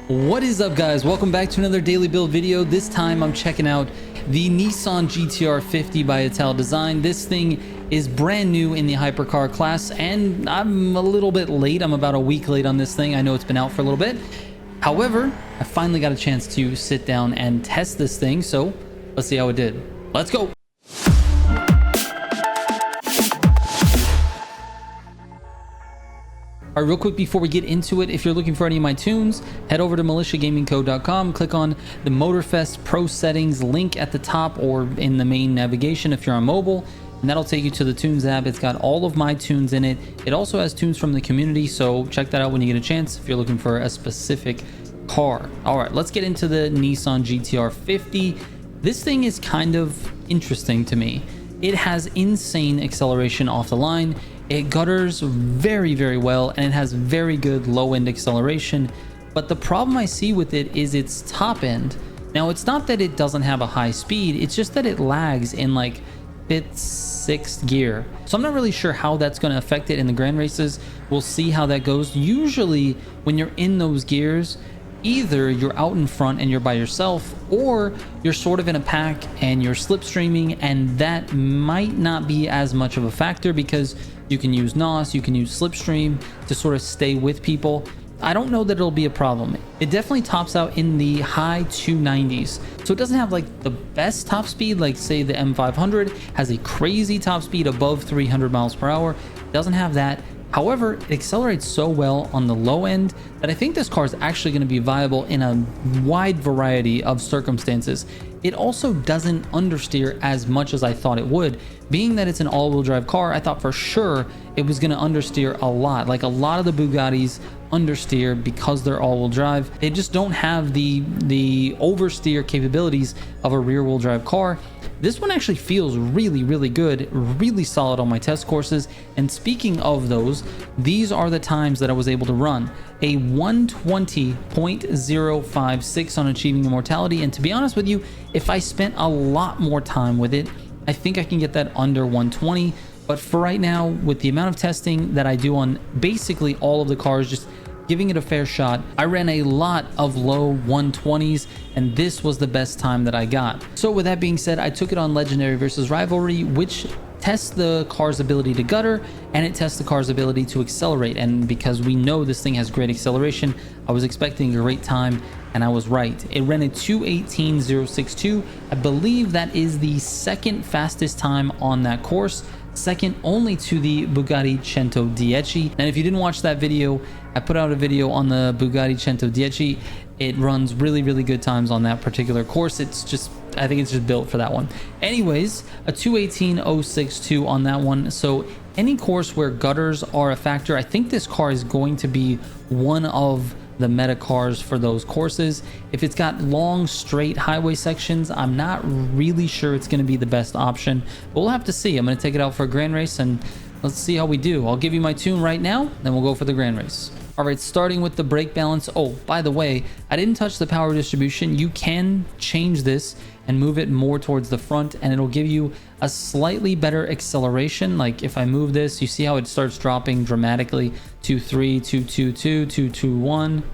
What is up, guys? Welcome back to another daily build video. This time I'm checking out the Nissan GT-R50 by Italdesign. This thing is brand new in the hypercar class, and I'm a little bit late. I'm about a week late on this thing. I know it's been out for a little bit. However, I finally got a chance to sit down and test this thing, so let's see how it did. Let's go. All right, real quick before we get into it, if you're looking for any of my tunes, head over to militiagamingco.com, click on the Motorfest Pro Settings link at the top or in the main navigation if you're on mobile, and that'll take you to the Tunes app. It's got all of my tunes in it. It also has tunes from the community, so check that out when you get a chance if you're looking for a specific car. All right, let's get into the Nissan GT-R50. This thing is kind of interesting to me. It has insane acceleration off the line. It gutters very, very well, and it has very good low-end acceleration. But the problem I see with it is its top end. Now, it's not that it doesn't have a high speed, it's just that it lags in like 5th, 6th gear. So I'm not really sure how that's going to affect it in the grand races. We'll see how that goes. Usually when you're in those gears, either you're out in front and you're by yourself, or you're sort of in a pack and you're slipstreaming, and that might not be as much of a factor because you can use NOS, you can use slipstream to sort of stay with people. I don't know that it'll be a problem. It definitely tops out in the high 290s. So it doesn't have like the best top speed, like say the M500 has a crazy top speed above 300 miles per hour. It doesn't have that. However, it accelerates so well on the low end that I think this car is actually going to be viable in a wide variety of circumstances. It also doesn't understeer as much as I thought it would. Being that it's an all-wheel drive car, I thought for sure it was going to understeer a lot. Like a lot of the Bugattis understeer because they're all-wheel drive. They just don't have the oversteer capabilities of a rear-wheel drive car. This one actually feels really, really good, really solid on my test courses. And speaking of those, these are the times that I was able to run a 120.056 on achieving immortality. And to be honest with you, if I spent a lot more time with it, I think I can get that under 120. But for right now, with the amount of testing that I do on basically all of the cars, just giving it a fair shot, I ran a lot of low 120s, and this was the best time that I got. So with that being said, I took it on Legendary versus Rivalry, which tests the car's ability to gutter, and it tests the car's ability to accelerate. And because we know this thing has great acceleration, I was expecting a great time, and I was right. It ran a 2:18.062. I believe that is the second fastest time on that course, second only to the Bugatti 110 And if you didn't watch that video, I put out a video on the Bugatti 110. It runs really, really good times on that particular course. It's just, I think it's just built for that one. Anyways, a 2:18.062 on that one. So any course where gutters are a factor, I think this car is going to be one of the meta cars for those courses. If it's got long straight highway sections, I'm not really sure it's going to be the best option, but we'll have to see. I'm going to take it out for a grand race and let's see how we do. I'll give you my tune right now, then we'll go for the grand race. All right, starting with the brake balance. Oh, by the way, I didn't touch the power distribution. You can change this and move it more towards the front, and it'll give you a slightly better acceleration. Like if I move this, you see how it starts dropping dramatically. 2.3, 2.22, 2.21,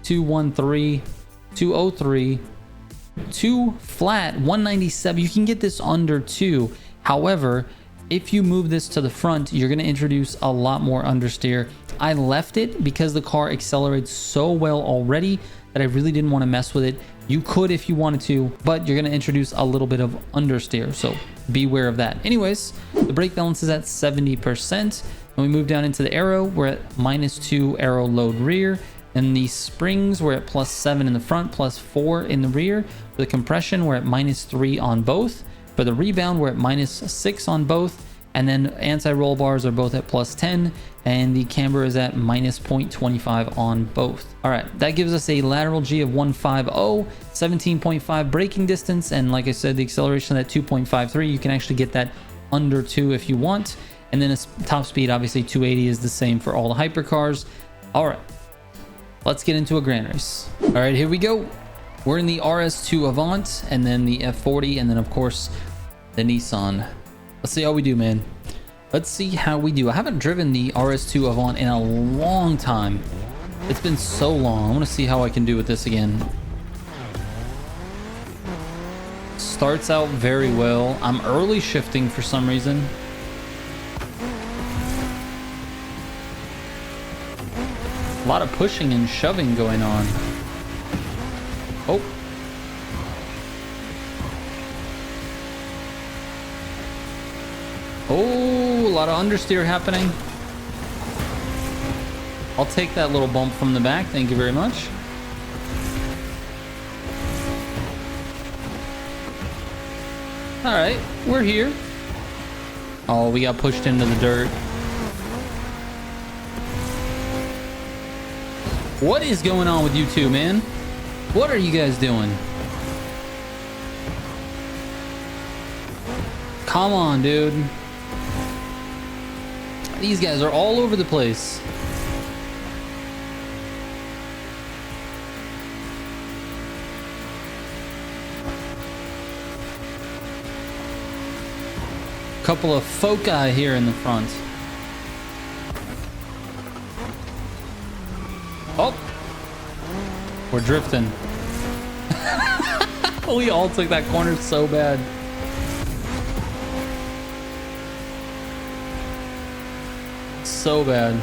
2.13, 2.03, 2 flat, 197. You can get this under 2. However, if you move this to the front, you're going to introduce a lot more understeer. I left it because the car accelerates so well already that I really didn't want to mess with it. You could if you wanted to, but you're going to introduce a little bit of understeer, so beware of that. Anyways, the brake balance is at 70%. When we move down into the aero, we're at -2 aero load rear. And the springs, we're at +7 in the front, +4 in the rear. For the compression, we're at -3 on both. For the rebound, we're at -6 on both. And then anti-roll bars are both at +10, and the camber is at -0.25 on both. All right, that gives us a lateral G of 150, 17.5 braking distance, and like I said, the acceleration at 2.53. You can actually get that under 2 if you want. And then a top speed, obviously 280 is the same for all the hypercars. All right, let's get into a grand race. All right, here we go. We're in the RS2 Avant, and then the F40, and then of course the Nissan. Let's see how we do, man. Let's see how we do. I haven't driven the RS2 Avant in a long time. It's been so long. I want to see how I can do with this again. Starts out very well. I'm early shifting for some reason. A lot of pushing and shoving going on. Oh. Oh, a lot of understeer happening. I'll take that little bump from the back. Thank you very much. All right, we're here. Oh, we got pushed into the dirt. What is going on with you two, man? What are you guys doing? Come on, dude. These guys are all over the place. Couple of foci here in the front. Oh, we're drifting. We all took that corner so bad. So bad.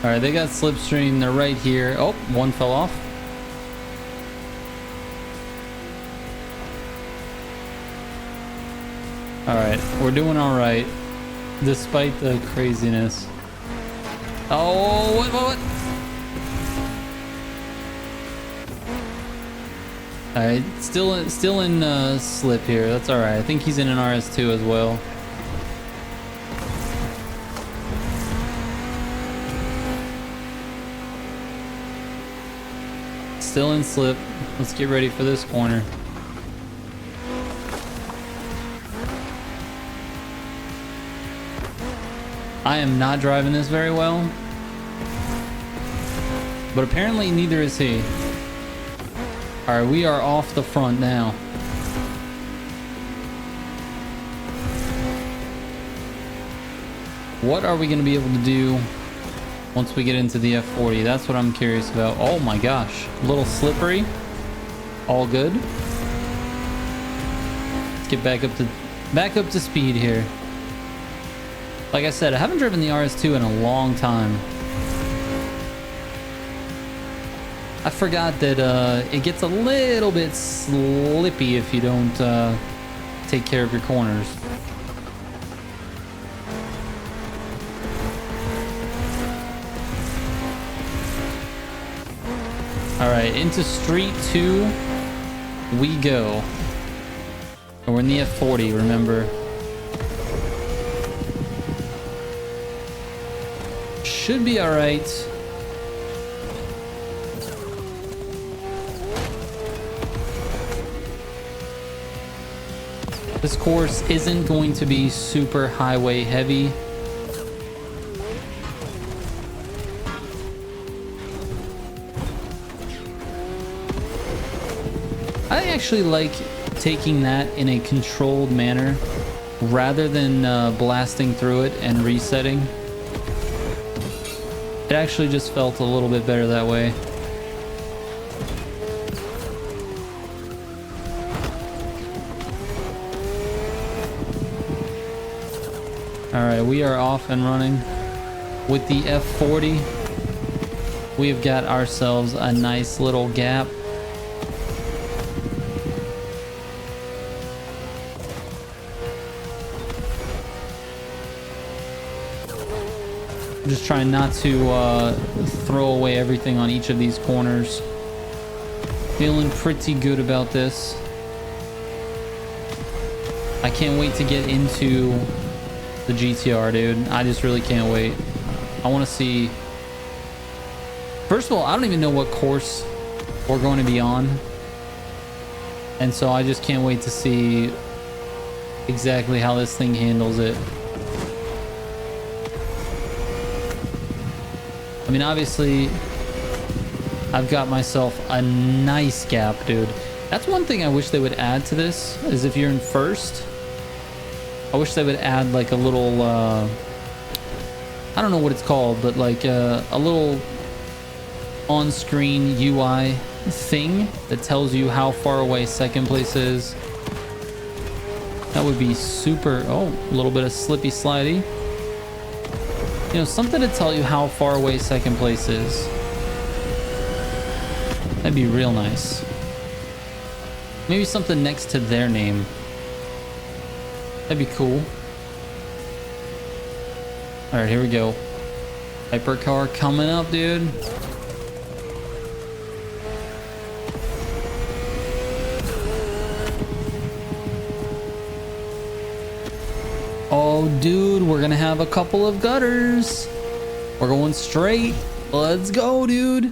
All right, they got slipstream. They're right here. Oh, one fell off. All right, we're doing all right, despite the craziness. Oh, what? All right, still in slip here. That's all right. I think he's in an RS2 as well. Still in slip. Let's get ready for this corner. I am not driving this very well, but apparently neither is he. All right, we are off the front now. What are we going to be able to do once we get into the F40? That's what I'm curious about. Oh my gosh, a little slippery. All good. Let's get back up to speed here. Like I said, I haven't driven the RS2 in a long time. I forgot that it gets a little bit slippy if you don't take care of your corners. All right, into Street 2 we go. And we're in the F40, remember. Should be all right. This course isn't going to be super highway heavy. I actually like taking that in a controlled manner rather than blasting through it and resetting. It actually just felt a little bit better that way. All right, we are off and running with the F40. We've got ourselves a nice little gap. Just trying not to throw away everything on each of these corners. Feeling pretty good about this. I can't wait to get into the GT-R, dude. I just really can't wait. I want to see... First of all, I don't even know what course we're going to be on. And so I just can't wait to see exactly how this thing handles it. I mean, obviously, I've got myself a nice gap, dude. That's one thing I wish they would add to this, is if you're in first, I wish they would add like a little I don't know what it's called, but like a little on-screen UI thing that tells you how far away second place is. That would be super. Oh, a little bit of slippy slidey. You know, something to tell you how far away second place is. That'd be real nice. Maybe something next to their name. That'd be cool. All right, here we go. Hypercar coming up, dude. Oh, dude, we're gonna have a couple of gutters. We're going straight. Let's go, dude.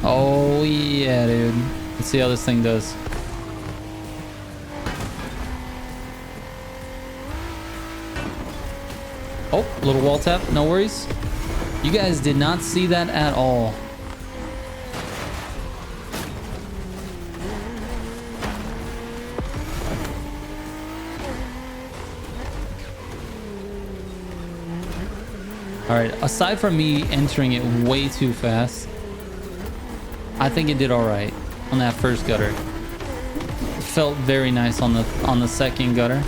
Oh, yeah, dude. Let's see how this thing does. Oh, little wall tap. No worries. You guys did not see that at all. All right, aside from me entering it way too fast, I think it did all right on that first gutter. It felt very nice on the second gutter.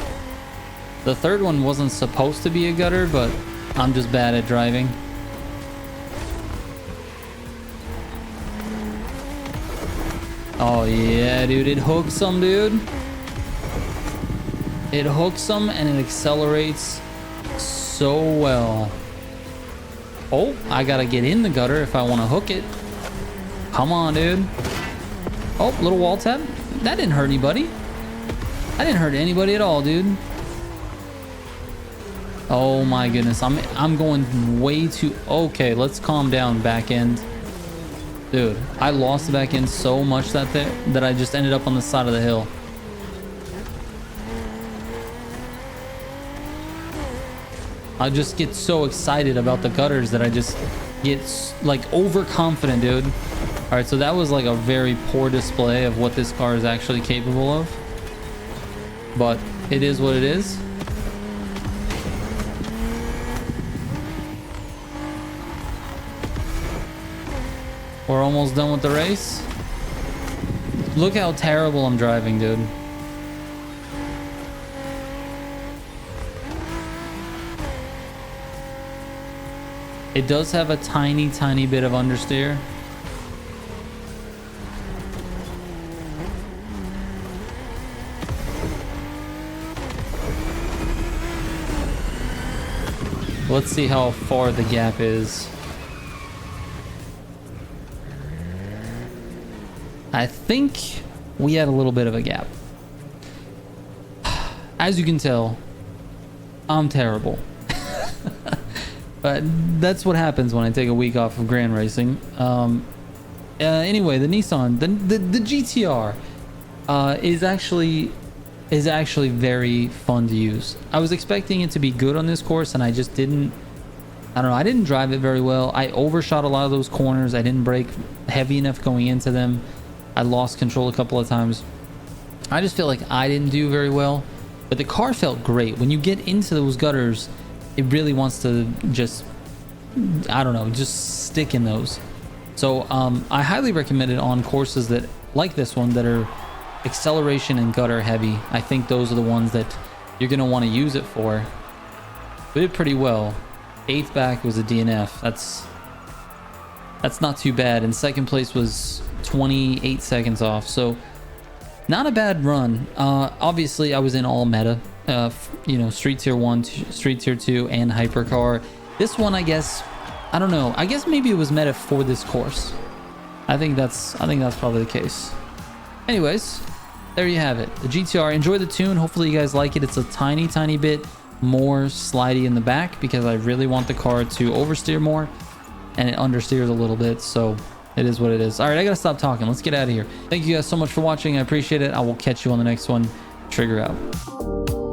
The third one wasn't supposed to be a gutter, but I'm just bad at driving. Oh yeah, dude, it hooks them, dude. It hooks them and it accelerates so well. Oh, I gotta get in the gutter if I want to hook it. Come on, dude. Oh, little wall tap. That didn't hurt anybody. I didn't hurt anybody at all, dude. Oh my goodness, I'm going way too. Okay, let's calm down, back end. Dude, I lost the back end so much that I just ended up on the side of the hill. I just get so excited about the gutters that I just get like overconfident, dude. All right, so that was like a very poor display of what this car is actually capable of, but it is what it is. We're almost done with the race. Look how terrible I'm driving, dude. It does have a tiny, tiny bit of understeer. Let's see how far the gap is. I think we had a little bit of a gap. As you can tell, I'm terrible. But that's what happens when I take a week off of Grand Racing. Anyway, the Nissan, the GT-R is actually very fun to use. I was expecting it to be good on this course, and I just didn't. I don't know. I didn't drive it very well. I overshot a lot of those corners. I didn't brake heavy enough going into them. I lost control a couple of times. I just feel like I didn't do very well. But the car felt great. When you get into those gutters, it really wants to just, I don't know, just stick in those. So I highly recommend it on courses that like this one that are acceleration and gutter heavy. I think those are the ones that you're going to want to use it for. We did pretty well. 8th back was a DNF. That's not too bad. And second place was 28 seconds off. So not a bad run. Obviously I was in all meta. You know, Street Tier 1, Street Tier 2, and Hypercar. This one, I guess, I don't know. I guess maybe it was meta for this course. I think that's probably the case. Anyways, there you have it. The GT-R. Enjoy the tune. Hopefully you guys like it. It's a tiny, tiny bit more slidey in the back because I really want the car to oversteer more, and it understeers a little bit. So it is what it is. All right, I gotta stop talking. Let's get out of here. Thank you guys so much for watching. I appreciate it. I will catch you on the next one. Trigger out.